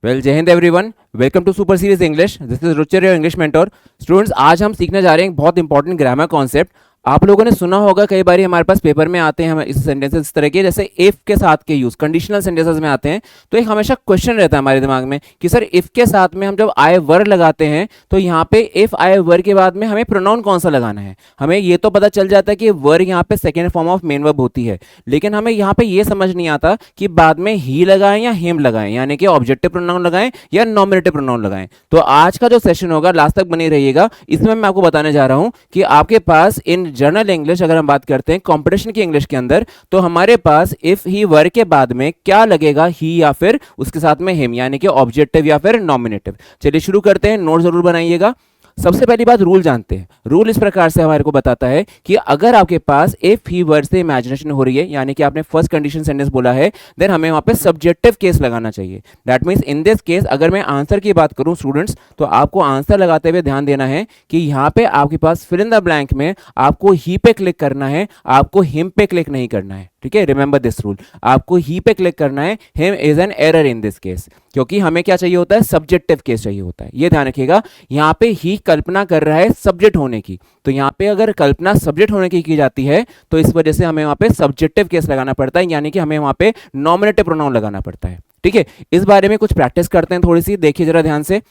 Well Jai Hind everyone, welcome to super series English. This is Ruchir your English mentor. Students, आज हम सीखने जा रहे हैं एक बहुत इंपॉर्टेंट ग्रामर कॉन्सेप्ट। आप लोगों ने सुना होगा, कई बार हमारे पास पेपर में आते हैं हम इस सेंटेंसेस इस तरह के, जैसे इफ के साथ के यूज कंडीशनल सेंटेंसेस में आते हैं। तो एक हमेशा क्वेश्चन रहता है हमारे दिमाग में कि सर इफ के साथ में हम जब आई वर्ड लगाते हैं तो यहाँ पे इफ आई वर्ड के बाद में हमें प्रोनाउन कौन सा लगाना है। हमें ये तो पता चल जाता है कि वर्ड यहाँ पे second form of main verb होती है, लेकिन हमें यहाँ पे ये समझ नहीं आता कि बाद में ही लगाएं या हिम लगाएं, यानी कि ऑब्जेक्टिव प्रोनाउन लगाएं या नॉमिनेटिव प्रोनाउन लगाएं। तो आज का जो सेशन होगा लास्ट तक बने रहिएगा। इसमें मैं आपको बताने जा रहा हूं कि आपके पास इन जनरल इंग्लिश, अगर हम बात करते हैं कंपटीशन की इंग्लिश के अंदर, तो हमारे पास इफ ही वर्ड के बाद में क्या लगेगा, ही या फिर उसके साथ में हिम, यानी कि ऑब्जेक्टिव या फिर नॉमिनेटिव। चलिए शुरू करते हैं, नोट जरूर बनाइएगा। सबसे पहली बात रूल जानते हैं। रूल इस प्रकार से हमारे को बताता है कि अगर आपके पास इफ ही वर्ड से इमेजिनेशन हो रही है, यानी कि आपने फर्स्ट कंडीशन सेंटेंस बोला है, देन हमें वहां पे सब्जेक्टिव केस लगाना चाहिए। That means in this case अगर मैं आंसर की बात करूं स्टूडेंट्स, तो आपको आंसर लगाते हुए ध्यान देना है कि यहां पे आपके पास फिल इन द ब्लैंक में आपको ही पे क्लिक करना है, आपको हिम पे क्लिक नहीं करना है। ठीक है, रिमेंबर दिस रूल। आपको ही पे क्लिक करना है, him is an error in this case, क्योंकि हमें क्या चाहिए होता है, सब्जेक्टिव केस चाहिए होता है। ये ध्यान रखिएगा, यहाँ पे ही कल्पना कर रहा है सब्जेक्ट होने की, तो यहाँ पे अगर कल्पना सब्जेक्ट होने की जाती है तो इस वजह से हमें वहां पे सब्जेक्टिव केस लगाना पड़ता है, यानी कि हमें वहां पे नॉमिनेटिव प्रोनाउन लगाना पड़ता है। ठीक है, इस बारे में कुछ प्रैक्टिस करते हैं थोड़ी सी, देखिए जरा ध्यान से।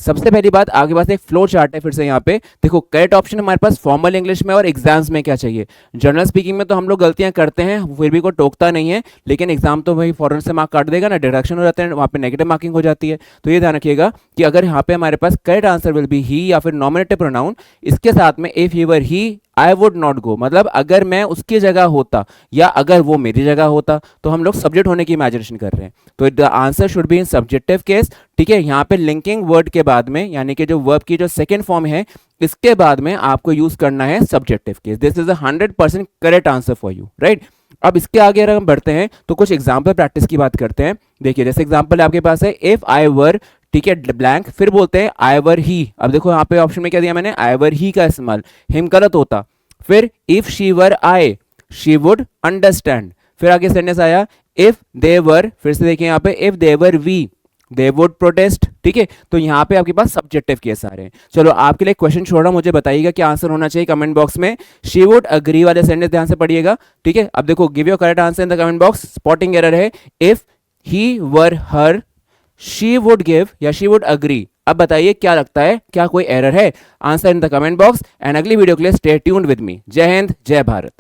सबसे पहली बात, आपके पास एक फ्लो चार्ट है। फिर से यहाँ पे देखो, करेक्ट ऑप्शन हमारे पास फॉर्मल इंग्लिश में और एग्जाम्स में क्या चाहिए। जनरल स्पीकिंग में तो हम लोग गलतियां करते हैं, फिर भी कोई टोकता नहीं है, लेकिन एग्जाम तो वही फॉरन से मार्क काट देगा ना, डिडक्शन हो जाते हैं, वहाँ पे नेगेटिव मार्किंग हो जाती है। तो ये ध्यान रखिएगा कि अगर यहाँ पे हमारे पास करेक्ट आंसर विल बी ही या फिर नॉमिनेटिव प्रोनाउन, इसके साथ में if he were he I would not go, मतलब अगर मैं उसकी जगह होता या अगर वो मेरी जगह होता, तो हम लोग सब्जेक्ट होने की इमेजिनेशन कर रहे हैं, तो the answer should be in subjective case. ठीक है, यहाँ पे लिंकिंग वर्ड के बाद में, यानी कि जो वर्ब की जो सेकेंड फॉर्म है, इसके बाद में आपको यूज करना है subjective case. This is 100% correct answer for you, right. अब इसके आगे अगर हम बढ़ते हैं तो कुछ एग्जाम्पल प्रैक्टिस की बात करते हैं। देखिए, जैसे एग्जाम्पल आपके पास है, इफ आई वर, ठीक है, ब्लैंक, फिर बोलते हैं आई वर ही। अब देखो यहाँ पे ऑप्शन में क्या दिया मैंने, आई वर ही का इस्तेमाल, हिम गलत होता। फिर if she were I, she would understand. फिर आगे सेंटेंस आया, इफ दे वर, फिर से देखिए यहाँ पे, if they were we, they would protest. ठीक है, तो यहाँ पे आपके पास सब्जेक्टिव केस आ रहे हैं। चलो आपके लिए क्वेश्चन छोड़ रहा हूं, मुझे बताइएगा क्या आंसर होना चाहिए कमेंट बॉक्स में। शी वुड अग्री वाले सेंटेंस ध्यान से पढ़िएगा। ठीक है, अब देखो, give your correct answer in the comment box. Spotting error है, if he were her, she would give या शी वुड अग्री। अब बताइए क्या लगता है, क्या कोई एरर है? Answer in the comment box. And अगली वीडियो के लिए स्टे ट्यून्ड विद मी। जय हिंद, जय भारत।